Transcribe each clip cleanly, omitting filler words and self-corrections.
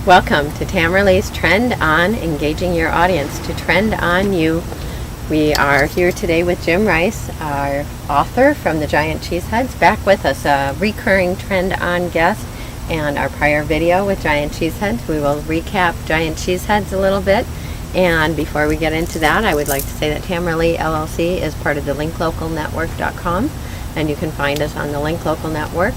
Welcome to Tamara Lee's Trend On, engaging your audience to trend on you. We are here today with Jim Rice, our author from the Giant Cheeseheads, back with us, a recurring Trend On guest, and our prior video with Giant Cheeseheads. We will recap Giant Cheeseheads a little bit, and before we get into that, I would like to say that Tamara Lee LLC is part of the linklocalnetwork.com, and you can find us on the Link Local Network,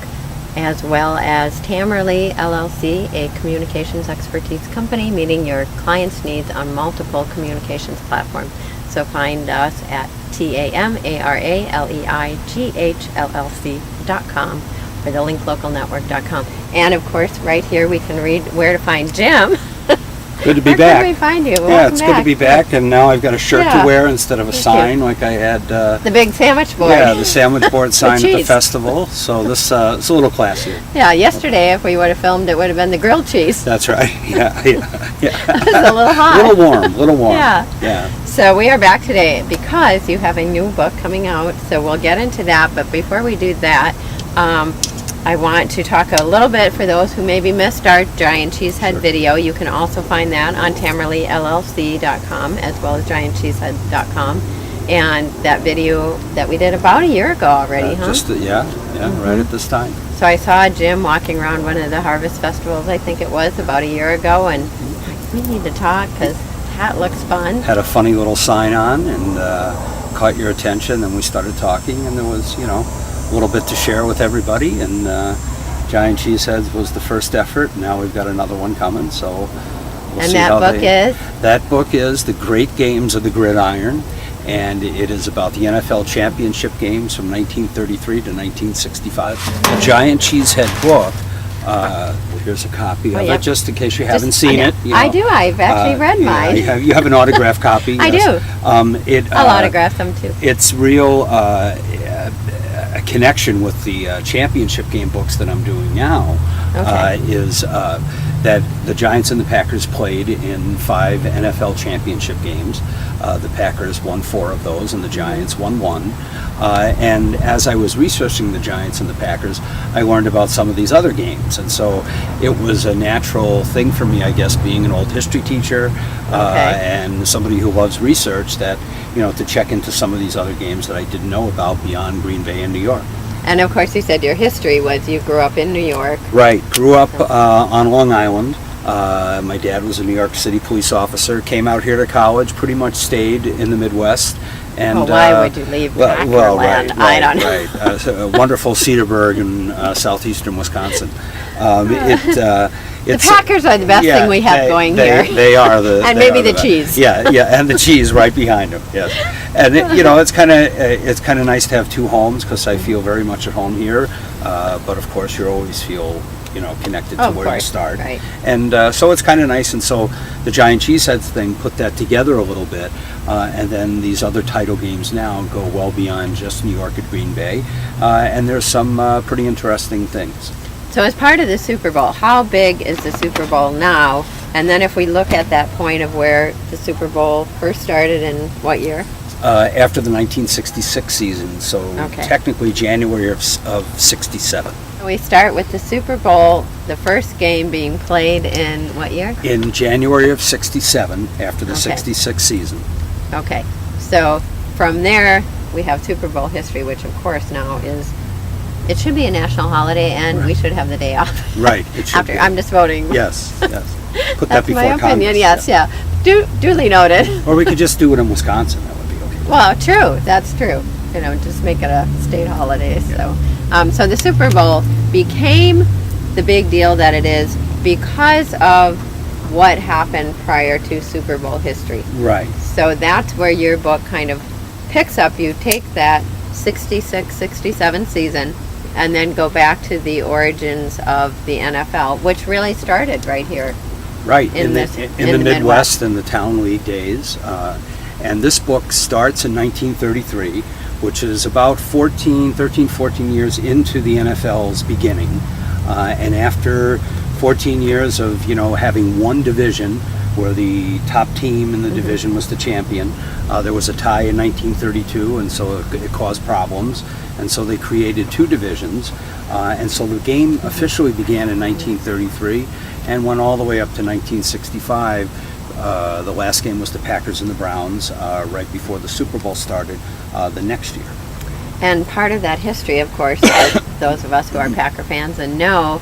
as well as Tamara Lee LLC, a communications expertise company meeting your clients' needs on multiple communications platforms. So find us at TAMARALEIGHLLC.com or the linklocalnetwork.com. And of course, right here we can read where to find Jim. Good to be Where back. can we find you? Yeah, it's good to be back, and now I've got a shirt Yeah. to wear instead of a Thank sign you. like I had. The big sandwich board. Yeah, the sandwich board sign at the cheese. festival. So this it's a little classier. Yeah, yesterday if we would have filmed it would have been the grilled cheese. That's right. Yeah. It was a little hot. A little warm. Yeah. Yeah. So we are back today because you have a new book coming out, so we'll get into that. But before we do that, I want to talk a little bit for those who maybe missed our Giant Cheesehead video. You can also find that on TamaraLeeLLC.com as well as GiantCheesehead.com. And that video that we did about a year ago already, huh? Right at this time. So I saw Jim walking around one of the harvest festivals, I think it was, about a year ago, and we need to talk because that looks fun. Had a funny little sign on and caught your attention, and we started talking, and there was, a little bit to share with everybody, and Giant Cheeseheads was the first effort. Now we've got another one coming, so we'll see how is? That book is The Great Games of the Gridiron, and it is about the NFL championship games from 1933 to 1965. The Giant Cheesehead book, here's a copy of it, just in case you haven't seen it. I do. I've actually read mine. You have an autographed copy. I do. I'll autograph them too. It's real a connection with the championship game books that I'm doing now. Is that the Giants and the Packers played in 5 NFL championship games. The Packers won 4 of those, and the Giants won 1. And as I was researching the Giants and the Packers, I learned about some of these other games. And so it was a natural thing for me, I guess, being an old history teacher and somebody who loves research, that, to check into some of these other games that I didn't know about beyond Green Bay and New York. And of course, you said your history was you grew up in New York. Right. Grew up on Long Island. My dad was a New York City police officer. Came out here to college. Pretty much stayed in the Midwest. And why would you leave Packerland? Right, I don't know. Right. Wonderful Cedarburg in southeastern Wisconsin. The Packers are the best thing we have going here. They are and maybe the cheese. Yeah, and the cheese right behind them. Yes, and it's kind of nice to have 2 homes, because I feel very much at home here. But of course, you always feel connected to where you start. Right. And so it's kind of nice. And so the Giant Cheeseheads thing put that together a little bit. And then these other title games now go well beyond just New York and Green Bay. And there's some pretty interesting things. So as part of the Super Bowl, how big is the Super Bowl now? And then if we look at that point of where the Super Bowl first started in what year? After the 1966 season, so technically January of 67. We start with the Super Bowl, the first game being played in what year? In January of 67, after the 66 season. Okay. So from there, we have Super Bowl history, which of course now is, it should be a national holiday, and we should have the day off. Right. It should After, I'm just voting. Yes. Put That's that before my opinion. Congress. Yes, duly noted. Or we could just do it in Wisconsin. That would be okay. Well, true. That's true. Just make it a state holiday. So, so the Super Bowl became the big deal that it is because of what happened prior to Super Bowl history. Right. So that's where your book kind of picks up. You take that 66-67 season and then go back to the origins of the NFL, which really started right here. Right, in the Midwest and the Town League days. And this book starts in 1933, which is about 13, 14 years into the NFL's beginning. And after 14 years of, having one division where the top team in the division was the champion, there was a tie in 1932, and so it caused problems. And so they created 2 divisions. And so the game officially began in 1933. and went all the way up to 1965. The last game was the Packers and the Browns right before the Super Bowl started the next year. And part of that history, of course, those of us who are Packer fans and know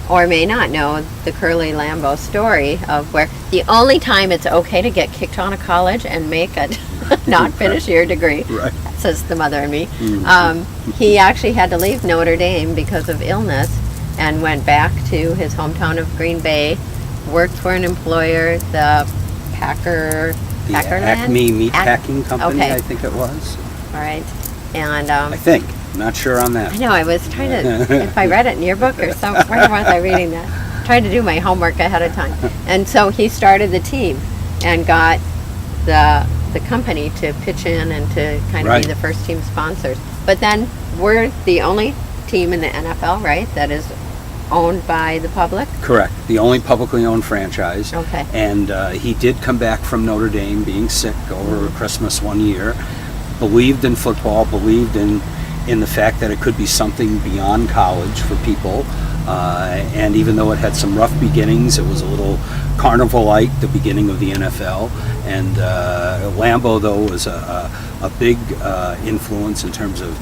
or may not know the Curly Lambeau story of where the only time it's okay to get kicked out of college and make a not finish your degree, right, says the mother and me. Mm-hmm. He actually had to leave Notre Dame because of illness and went back to his hometown of Green Bay, worked for an employer, the Packerland? Acme Meatpacking Company, okay. I think it was. All right. And I think. Not sure on that. I know, I was trying to, if I read it in your book or something, where was I reading that? Trying to do my homework ahead of time. And so he started the team and got the company to pitch in and to kind of Right. be the first team sponsors. But then we're the only team in the NFL, right, that is owned by the public? Correct. The only publicly owned franchise. Okay. And he did come back from Notre Dame being sick over Christmas one year. Believed in football, believed in the fact that it could be something beyond college for people. And even though it had some rough beginnings, it was a little carnival-like, the beginning of the NFL. And Lambeau, though, was a big influence in terms of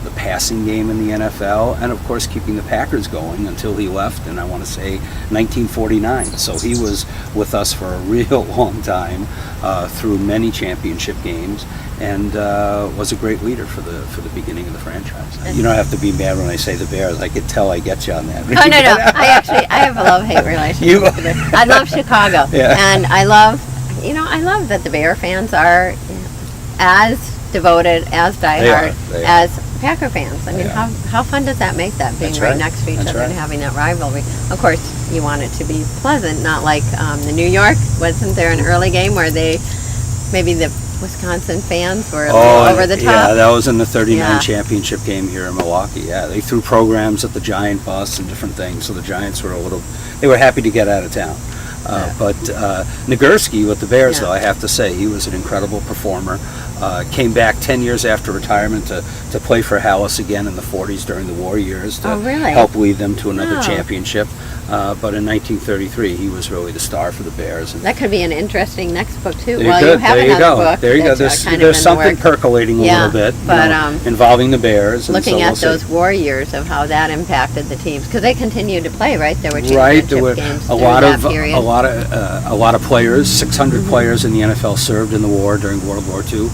the passing game in the NFL, and of course keeping the Packers going until he left in, I want to say, 1949. So he was with us for a real long time through many championship games, and was a great leader for the beginning of the franchise. You don't have to be mad when I say the Bears. I could tell I get you on that. Oh, no. I have a love-hate relationship with it. I love Chicago. Yeah. And I love that the Bear fans are as devoted, as diehard They are. as Packer fans. I mean, They are. how fun does that make that, being That's right right. next to each That's other right. and having that rivalry? Of course, you want it to be pleasant, not like the New York. Wasn't there an early game where maybe the Wisconsin fans were a little over the top? Yeah, that was in the 39 Yeah. championship game here in Milwaukee. Yeah, they threw programs at the Giant bus and different things, so the Giants were they were happy to get out of town. But Nagurski with the Bears, though, I have to say, he was an incredible performer. Came back 10 years after retirement to play for Hallis again in the 40s during the war years to really? help lead them to another Wow. championship. But in 1933, he was really the star for the Bears. And That could be an interesting next book, too. there Well, you you have there you another go. book. There you go. that's, kind of There's in the something works. percolating a Yeah, little bit, but, involving the Bears. And Looking so at we'll see. those war years of how that impacted the teams, because they continued to play, right? There were Right, championship there were games a during lot that of period. a lot of players. 600 players in the NFL served in the war during World War II.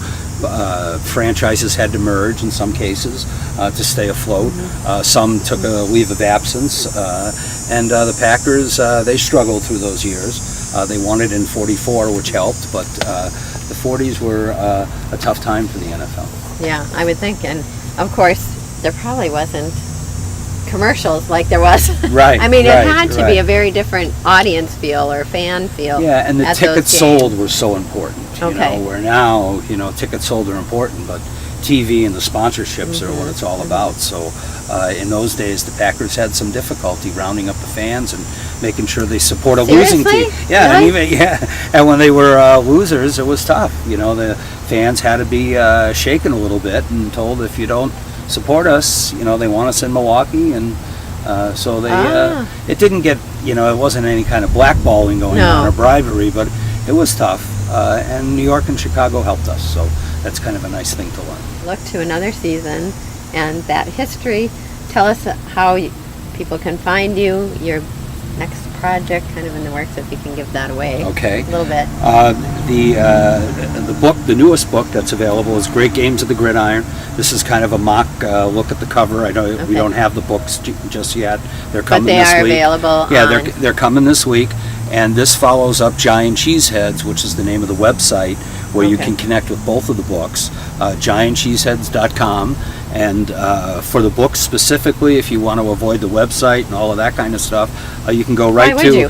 Franchises had to merge in some cases to stay afloat. Some took a leave of absence, and the Packers they struggled through those years. They won it in '44, which helped, but the '40s were a tough time for the NFL. Yeah, I would think. And, of course, there probably wasn't commercials like there was. Right, I mean, right, it had to right. be a very different audience feel or fan feel. Yeah, and the at tickets those sold games. were so important. Okay. Where now, tickets sold are important, but TV and the sponsorships are what it's all about. So in those days, the Packers had some difficulty rounding up the fans and making sure they support a losing Seriously? team. Yeah, Really? and when they were losers, it was tough. The fans had to be shaken a little bit and told, if you don't support us, they want us in Milwaukee, and so they it didn't get, it wasn't any kind of blackballing going on or bribery, but it was tough. And New York and Chicago helped us, so that's kind of a nice thing to learn. Look to another season and that history. Tell us how people can find you, your next project kind of in the works, if you can give that away. Okay. A little bit. The book, the newest book that's available is Great Games of the Gridiron. This is kind of a mock look at the cover. I know we don't have the books just yet. They're coming this week. But they are available Yeah, on... they're coming this week. And this follows up Giant Cheeseheads, which is the name of the website where you can connect with both of the books, giantcheeseheads.com. And for the book specifically, if you want to avoid the website and all of that kind of stuff, you can go right Why to would you?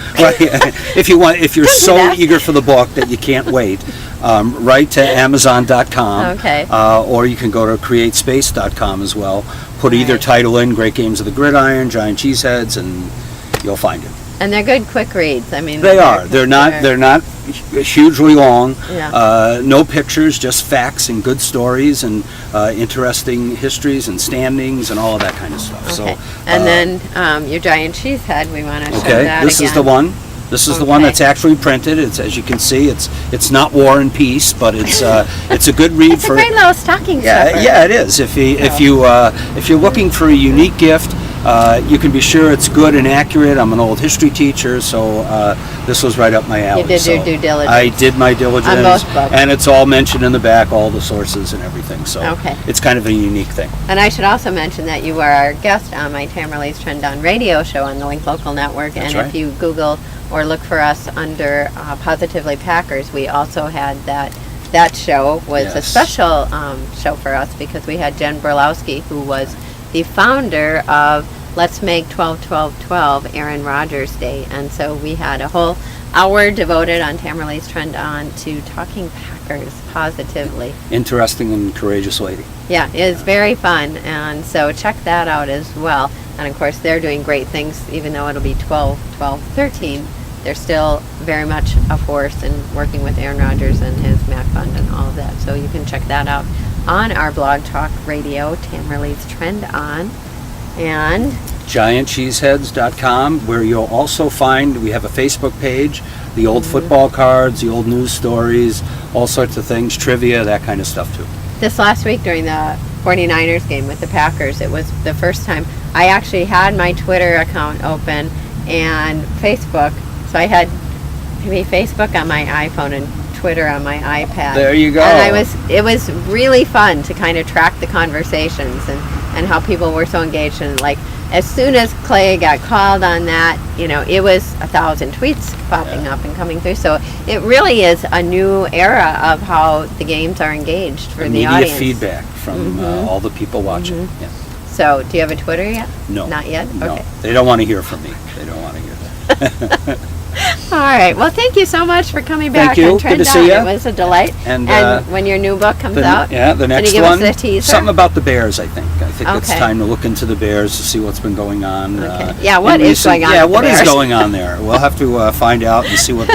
if you're Don't do so that. eager for the book that you can't wait, right to Amazon.com. Okay. Or you can go to createspace.com as well. Put either Right. title in, Great Games of the Gridiron, Giant Cheeseheads, and you'll find it. And they're good, quick reads. I mean, They are. They're not hugely long. Yeah. No pictures, just facts and good stories and interesting histories and standings and all of that kind of stuff. Okay. So, And then your giant cheese head, we want to show okay, that this again. is the one. This is the one that's actually printed. It's, as you can see, it's not War and Peace, but it's a good read It's for. a great little stocking stuffer. Yeah, it is. If you're looking for a unique gift, you can be sure it's good and accurate. I'm an old history teacher, so this was right up my alley. You did your due diligence. I did my diligence, On both books. and it's all mentioned in the back, all the sources and everything. So Okay. it's kind of a unique thing. And I should also mention that you were our guest on my Tamarlee's Trend On radio show on the Link Local Network. That's And right. if you Google or look for us under Positively Packers, we also had that show was a Yes. special show for us because we had Jen Berlowski, who was the founder of Let's Make 12-12-12 Aaron Rodgers Day. And so we had a whole hour devoted on Tamarlee's Trend On to talking Packers positively. Interesting and courageous lady. Yeah, it's very fun, and so check that out as well. And of course, they're doing great things, even though it'll be 12, 12, 13. They're still very much a force in working with Aaron Rodgers and his Mac Fund and all of that. So you can check that out on our Blog Talk Radio, Tamarlee's Trend On. And GiantCheeseheads.com, where you'll also find, we have a Facebook page, the old football cards, the old news stories, all sorts of things, trivia, that kind of stuff too. this last week during the 49ers game with the Packers, it was the first time I actually had my Twitter account open and Facebook. So I had maybe Facebook on my iPhone and Twitter on my iPad. There you go. And it was really fun to kind of track the conversations and how people were so engaged. And like, as soon as Clay got called on that, it was 1,000 tweets popping up and coming through. So it really is a new era of how the games are engaged for the Immediate audience. feedback from all the people watching. Yeah. So, do you have a Twitter yet? No. Not yet? No. Okay. They don't want to hear from me. They don't want to hear that. All right. Well, thank you so much for coming back. Thank you. On Trend Good to see On. ya. It was a delight. And, when your new book comes out, the next can you give one, us a teaser? something about the Bears, I think. I think it's Okay. time to look into the Bears to see what's been going on. Okay. Yeah, what in is going on Yeah, with the what is Bears? going on there? We'll have to find out and see what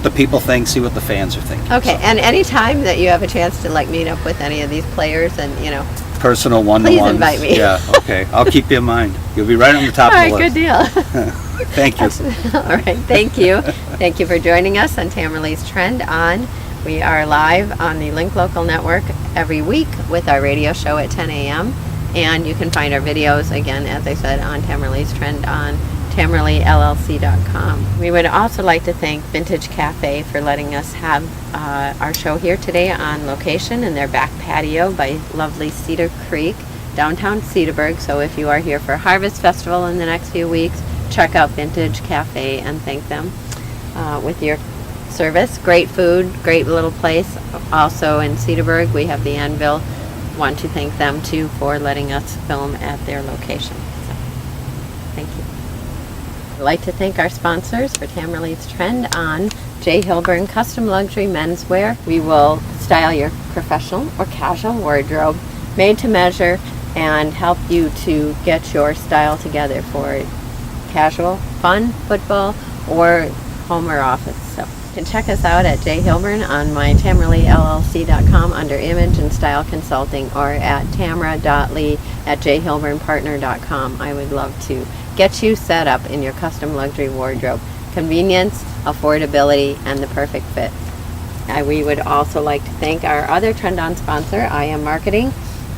the people think, see what the fans are thinking. Okay. So, And any time that you have a chance to meet up with any of these players, and personal one-to-ones. Please invite me. Yeah, okay. I'll keep you in mind. You'll be right on the top all of the right, list. good deal. Thank you. All right, thank you. Thank you for joining us on Tamarlee's Trend On. We are live on the Link Local Network every week with our radio show at 10 a.m. And you can find our videos, again, as I said, on Tamarlee's Trend on TamarleeLLC.com. We would also like to thank Vintage Cafe for letting us have our show here today on location in their back patio by lovely Cedar Creek, downtown Cedarburg. So if you are here for Harvest Festival in the next few weeks, check out Vintage Cafe and thank them with your service. Great food, great little place. Also in Cedarburg, we have the Anvil. Want to thank them too for letting us film at their location. So, thank you. I'd like to thank our sponsors for Tamarlee's Trend On. J. Hilburn Custom Luxury Menswear. We will style your professional or casual wardrobe made to measure and help you to get your style together for casual, fun, football, or home or office. So you can check us out at J. Hilburn on my TamarleeLLC.com under Image and Style Consulting, or at tamara.lee@jhilburnpartner.com. I would love to get you set up in your custom luxury wardrobe. Convenience, affordability, and the perfect fit. We would also like to thank our other Trend On sponsor, IM Marketing,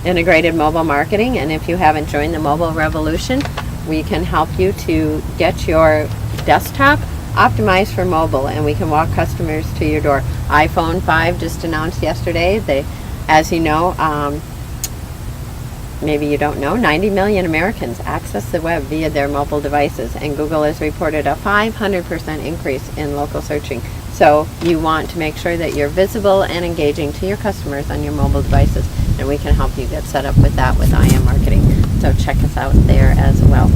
Integrated Mobile Marketing. And if you haven't joined the mobile revolution, we can help you to get your desktop optimized for mobile, and we can walk customers to your door. iPhone 5 just announced yesterday. As you know, maybe you don't know, 90 million Americans access the web via their mobile devices, and Google has reported a 500% increase in local searching. So you want to make sure that you're visible and engaging to your customers on your mobile devices, and we can help you get set up with that with IM Marketing. So check us out there as well.